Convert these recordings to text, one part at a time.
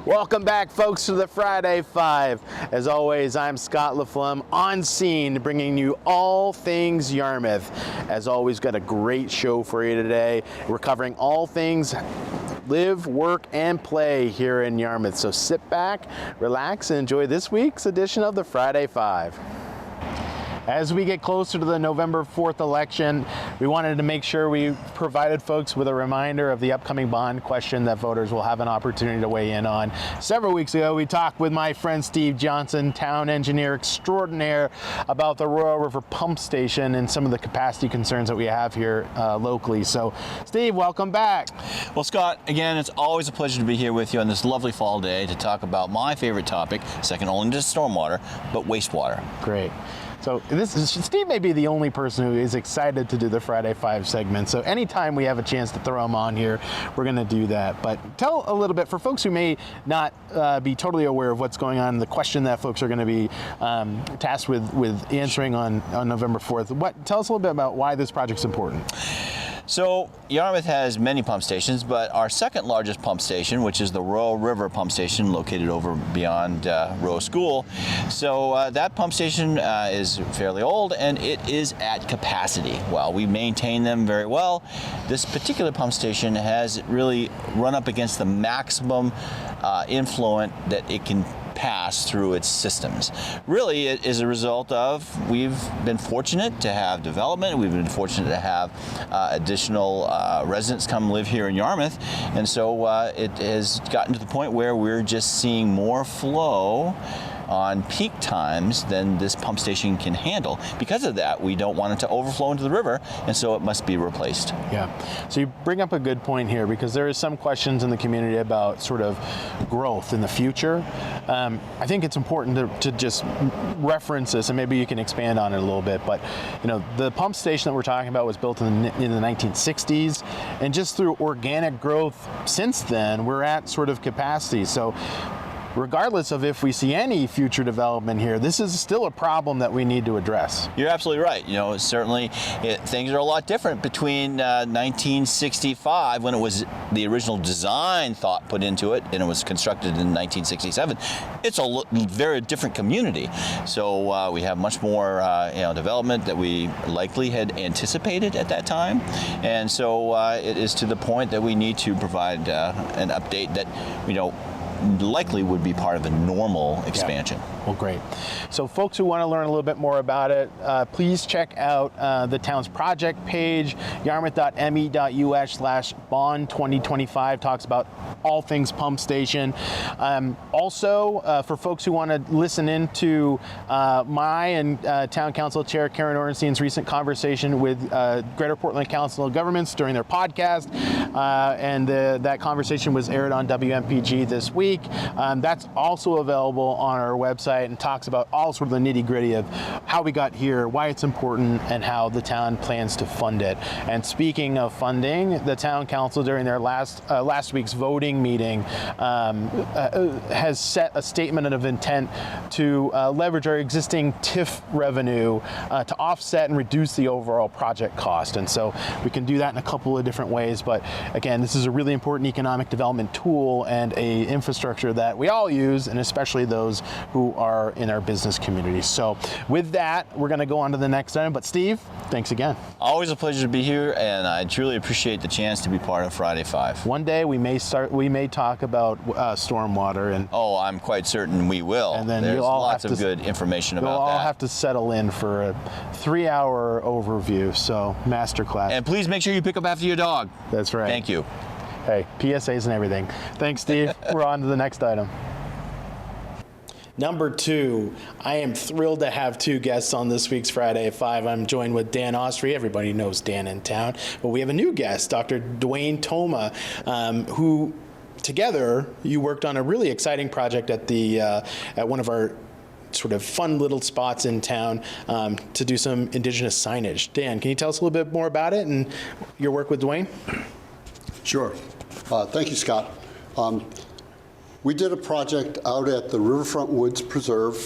Welcome back, folks, to the Friday Five. As always, I'm Scott LaFlamme on scene, bringing you all things Yarmouth. As always, got a great show for you today. We're covering all things live, work, and play here in Yarmouth. So sit back, relax, and enjoy this week's edition of the Friday Five. As we get closer to the November 4th election, we wanted to make sure we provided folks with a reminder of the upcoming bond question that voters will have an opportunity to weigh in on. Several weeks ago, we talked with my friend Steve Johnson, town engineer extraordinaire, about the Royal River Pump Station and some of the capacity concerns that we have here locally. So, Steve, welcome back. Well, Scott, again, it's always a pleasure to be here with you on this lovely fall day to talk about my favorite topic, second only to stormwater, but wastewater. Great. So Steve may be the only person who is excited to do the Friday Five segment. So anytime we have a chance to throw him on here, we're going to do that. But tell a little bit, for folks who may not be totally aware of what's going on, the question that folks are going to be tasked with answering on November 4th. Tell us a little bit about why this project's important. So Yarmouth has many pump stations, but our second largest pump station, which is the Royal River Pump Station, located over beyond Rowe School. So that pump station is fairly old, and it is at capacity. While we maintain them very well, this particular pump station has really run up against the maximum influent that it can pass through its systems. Really, it is a result of, we've been fortunate to have development, we've been fortunate to have additional residents come live here in Yarmouth, and so it has gotten to the point where we're just seeing more flow on peak times than this pump station can handle. Because of that, we don't want it to overflow into the river, and so it must be replaced. Yeah, so you bring up a good point here, because there is some questions in the community about sort of growth in the future. I think it's important to just reference this, and maybe you can expand on it a little bit, but you know, the pump station that we're talking about was built in the 1960s, and just through organic growth since then, we're at sort of capacity. So regardless of if we see any future development here, this is still a problem that we need to address. You're absolutely right. You know, certainly things are a lot different between 1965, when it was the original design thought put into it, and it was constructed in 1967. It's a very different community. So we have much more development that we likely had anticipated at that time. And so it is to the point that we need to provide an update that, you know, likely would be part of a normal expansion. Yeah. Well, great. So folks who want to learn a little bit more about it, please check out the town's project page. Yarmouth.me.us/bond2025 talks about all things pump station. Also, for folks who want to listen into my and Town Council Chair Karen Ornstein's recent conversation with Greater Portland Council of Governments during their podcast, and that conversation was aired on WMPG this week. That's also available on our website, and talks about all sort of the nitty-gritty of how we got here, why it's important, and how the town plans to fund it. And speaking of funding, the town council during their last week's voting meeting has set a statement of intent to leverage our existing TIF revenue to offset and reduce the overall project cost. And so we can do that in a couple of different ways, but again, this is a really important economic development tool and a infrastructure that we all use, and especially those who are in our business community. So with that, we're going to go on to the next item. But Steve, thanks again. Always a pleasure to be here, and I truly appreciate the chance to be part of Friday Five. One day we may talk about stormwater, and oh, I'm quite certain we will. And then there's you'll all lots have of good information about that. You'll all have to settle in for a 3-hour overview. So masterclass. And please make sure you pick up after your dog. That's right. Thank you. Hey, PSAs and everything. Thanks, Steve. We're on to the next item. Number 2, I am thrilled to have 2 guests on this week's Friday at 5. I'm joined with Dan Ostry. Everybody knows Dan in town. But we have a new guest, Dr. Dwayne Thoma, who together you worked on a really exciting project at one of our sort of fun little spots in town to do some Indigenous signage. Dan, can you tell us a little bit more about it and your work with Dwayne? Sure. Thank you, Scott. We did a project out at the Riverfront Woods Preserve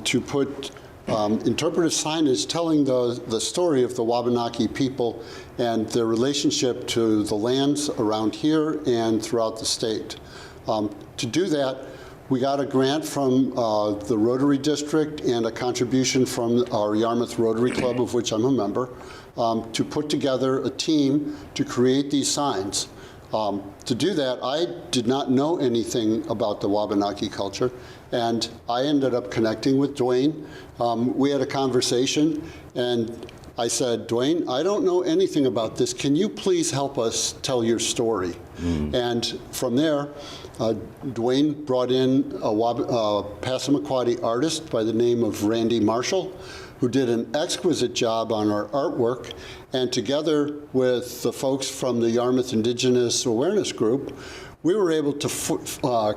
to put interpretive signage telling the story of the Wabanaki people and their relationship to the lands around here and throughout the state. To do that, we got a grant from the Rotary District and a contribution from our Yarmouth Rotary Club, of which I'm a member, to put together a team to create these signs. To do that, I did not know anything about the Wabanaki culture, and I ended up connecting with Dwayne. We had a conversation, and I said, Dwayne, I don't know anything about this. Can you please help us tell your story? And from there, Dwayne brought in a Passamaquoddy artist by the name of Randy Marshall, who did an exquisite job on our artwork. And together with the folks from the Yarmouth Indigenous Awareness Group, we were able to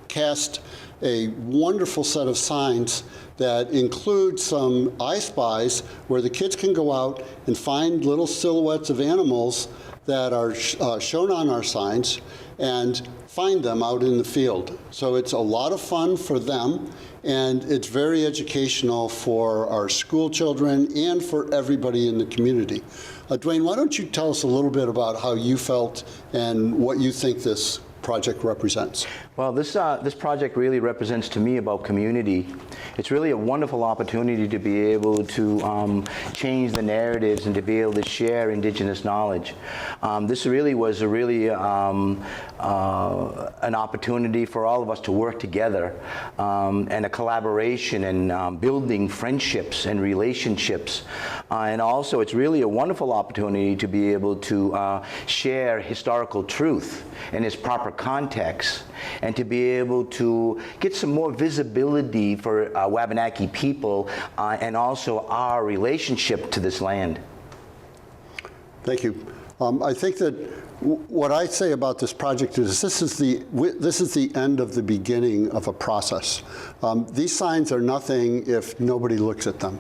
cast a wonderful set of signs that include some I Spies where the kids can go out and find little silhouettes of animals that are shown on our signs and find them out in the field. So it's a lot of fun for them, and it's very educational for our school children and for everybody in the community. Dwayne, why don't you tell us a little bit about how you felt and what you think this project represents? Well, this project really represents to me about community. It's really a wonderful opportunity to be able to change the narratives and to be able to share Indigenous knowledge. This really was an opportunity for all of us to work together and a collaboration and building friendships and relationships. And also, it's really a wonderful opportunity to be able to share historical truth in its proper context, and to be able to get some more visibility for Wabanaki people and also our relationship to this land. Thank you. I think that what I say about this project is this is the end of the beginning of a process. These signs are nothing if nobody looks at them.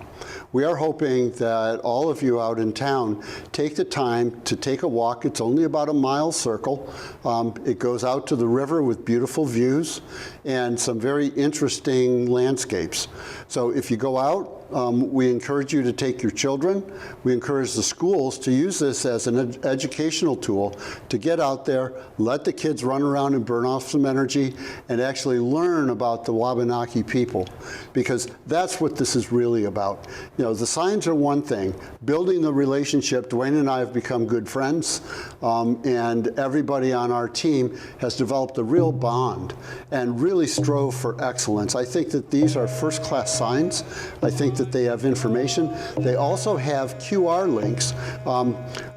We are hoping that all of you out in town take the time to take a walk. It's only about a mile circle. It goes out to the river with beautiful views and some very interesting landscapes. So if you go out, we encourage you to take your children. We encourage the schools to use this as an educational tool to get out there, let the kids run around and burn off some energy, and actually learn about the Wabanaki people, because that's what this is really about. You know, the signs are one thing. Building the relationship, Dwayne and I have become good friends, and everybody on our team has developed a real bond and really strove for excellence. I think that these are first-class signs. I think that they have information. They also have QR links,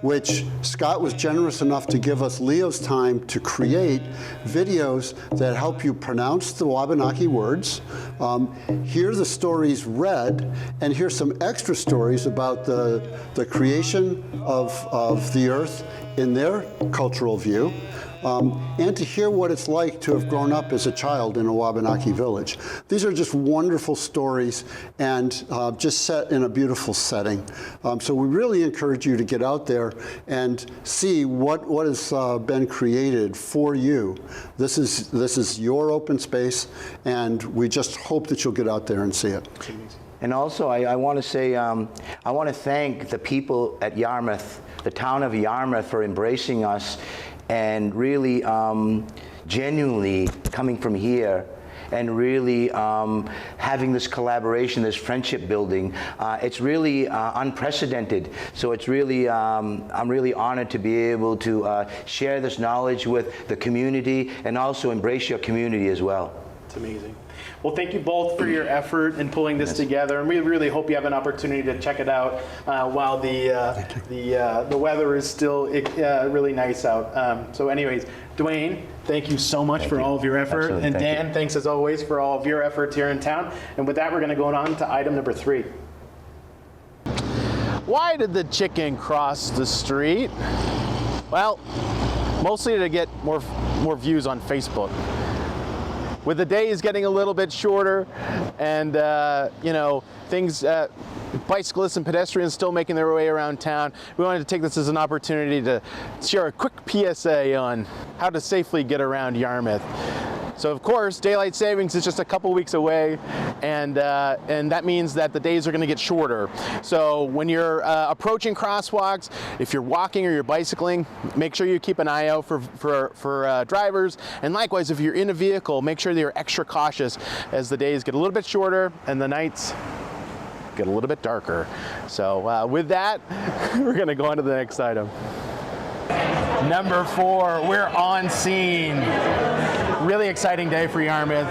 which Scott was generous enough to give us Leo's time to create videos that help you pronounce the Wabanaki words, hear the stories read, and hear some extra stories about the creation of the earth in their cultural view, and to hear what it's like to have grown up as a child in a Wabanaki village. These are just wonderful stories and just set in a beautiful setting. So we really encourage you to get out there and see what has been created for you. This is your open space, and we just hope that you'll get out there and see it. And also, I want to say, I want to thank the people at Yarmouth, the town of Yarmouth, for embracing us and really genuinely coming from here and really having this collaboration, this friendship building. It's really unprecedented. So it's really, I'm really honored to be able to share this knowledge with the community and also embrace your community as well. It's amazing. Well, thank you both for your effort in pulling this together, and we really hope you have an opportunity to check it out while the weather is still really nice out. So anyways, Dwayne, thank you so much for all of your effort. Absolutely. And Dan, thanks as always for all of your efforts here in town. And with that, we're going to go on to item number 3. Why did the chicken cross the street? Well, mostly to get more views on Facebook. With the days getting a little bit shorter, and things, bicyclists and pedestrians still making their way around town, we wanted to take this as an opportunity to share a quick PSA on how to safely get around Yarmouth. So of course, daylight savings is just a couple weeks away, and that means that the days are going to get shorter. So when you're approaching crosswalks, if you're walking or you're bicycling, make sure you keep an eye out for drivers. And likewise, if you're in a vehicle, make sure that you're extra cautious as the days get a little bit shorter and the nights get a little bit darker. So with that, we're going to go on to the next item. Number 4, we're on scene. Really exciting day for Yarmouth.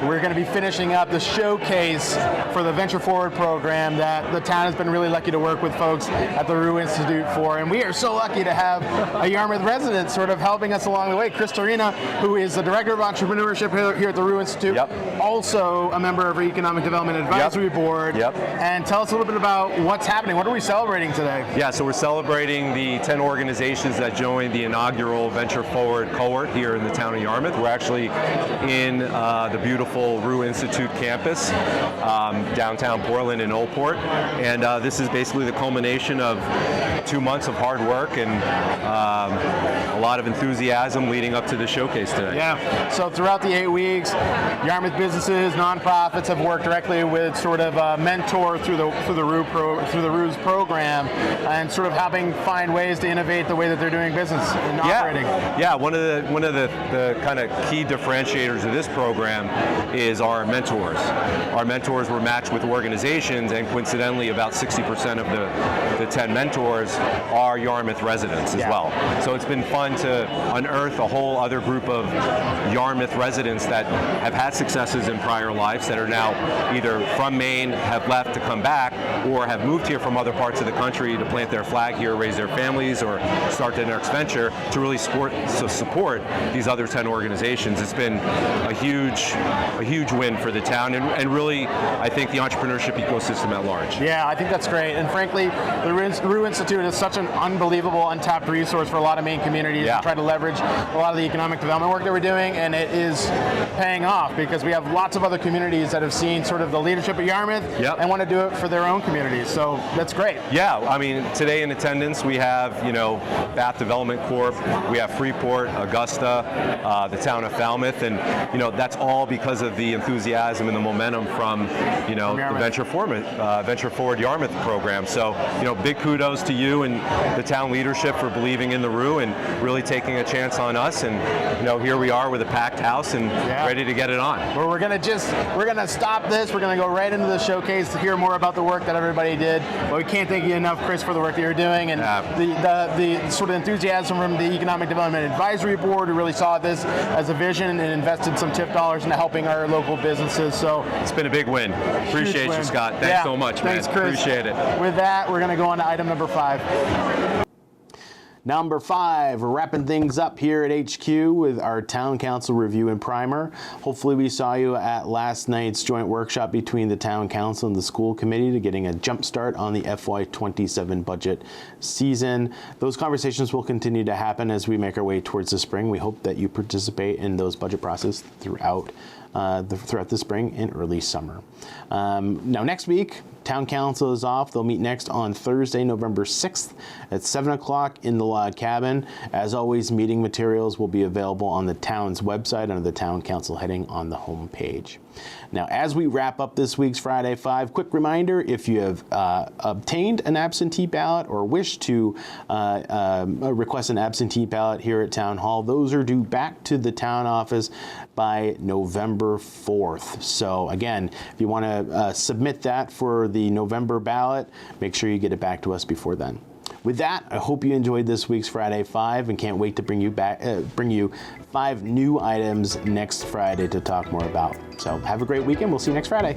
We're going to be finishing up the showcase for the Venture Forward program that the town has been really lucky to work with folks at the Rue Institute for. And we are so lucky to have a Yarmouth resident sort of helping us along the way. Chris Torina, who is the Director of Entrepreneurship here at the Rue Institute, also a member of our Economic Development Advisory Board. And tell us a little bit about what's happening. What are we celebrating today? Yeah, so we're celebrating the 10 organizations that joined the inaugural Venture Forward cohort here in the town of Yarmouth. We're actually in the beautiful Rue Institute campus, downtown Portland in Old Port, and this is basically the culmination of 2 months of hard work and a lot of enthusiasm leading up to the showcase today. Yeah, so throughout the 8 weeks, Yarmouth businesses, nonprofits have worked directly with sort of a mentor through the Rue's program, and sort of helping find ways to innovate the way that they're doing business and operating. Yeah, one of the kind of key differentiators of this program is our mentors. Our mentors were matched with organizations, and coincidentally about 60% of the 10 mentors are Yarmouth residents as well. So it's been fun to unearth a whole other group of Yarmouth residents that have had successes in prior lives that are now either from Maine, have left to come back, or have moved here from other parts of the country to plant their flag here, raise their families, or start their next venture to really support these other 10 organizations. It's been a huge win for the town, and really, I think, the entrepreneurship ecosystem at large. Yeah, I think that's great. And frankly, the Rue Institute is such an unbelievable, untapped resource for a lot of Maine communities to try to leverage a lot of the economic development work that we're doing, and it is paying off because we have lots of other communities that have seen sort of the leadership at Yarmouth and want to do it for their own communities. So that's great. Yeah, I mean, today in attendance we have, Bath Development Corp, we have Freeport, Augusta, the town of Falmouth, and that's all because of the enthusiasm and the momentum from the Venture Forward Yarmouth program. So big kudos to you and the town leadership for believing in the Rue and really taking a chance on us. And here we are with a packed house and ready to get it on. Well, we're gonna stop this. We're gonna go right into the showcase to hear more about the work that everybody did. But we can't thank you enough, Chris, for the work that you're doing, and the sort of enthusiasm from the Economic Development Advisory Board, who really saw this as a vision and invested some TIP dollars into helping our local businesses. So it's been a big win. Appreciate you, Scott. Thanks so much, man. Thanks, Chris. Appreciate it. With that, we're going to go on to item number 5. Number 5, we're wrapping things up here at HQ with our Town Council review and primer. Hopefully we saw you at last night's joint workshop between the Town Council and the School Committee to getting a jump start on the FY27 budget season. Those conversations will continue to happen as we make our way towards the spring. We hope that you participate in those budget processes throughout the spring and early summer. Now next week, Town Council is off. They'll meet next on Thursday, November 6th at 7 o'clock in the log cabin. As always, meeting materials will be available on the town's website under the Town Council heading on the home page. Now, as we wrap up this week's Friday 5, quick reminder, if you have obtained an absentee ballot or wish to request an absentee ballot here at Town Hall, those are due back to the town office by November 4th. So again, if you want to submit that for the November ballot, make sure you get it back to us before then. With that, I hope you enjoyed this week's Friday 5 and can't wait to bring you 5 new items next Friday to talk more about. So have a great weekend. We'll see you next Friday.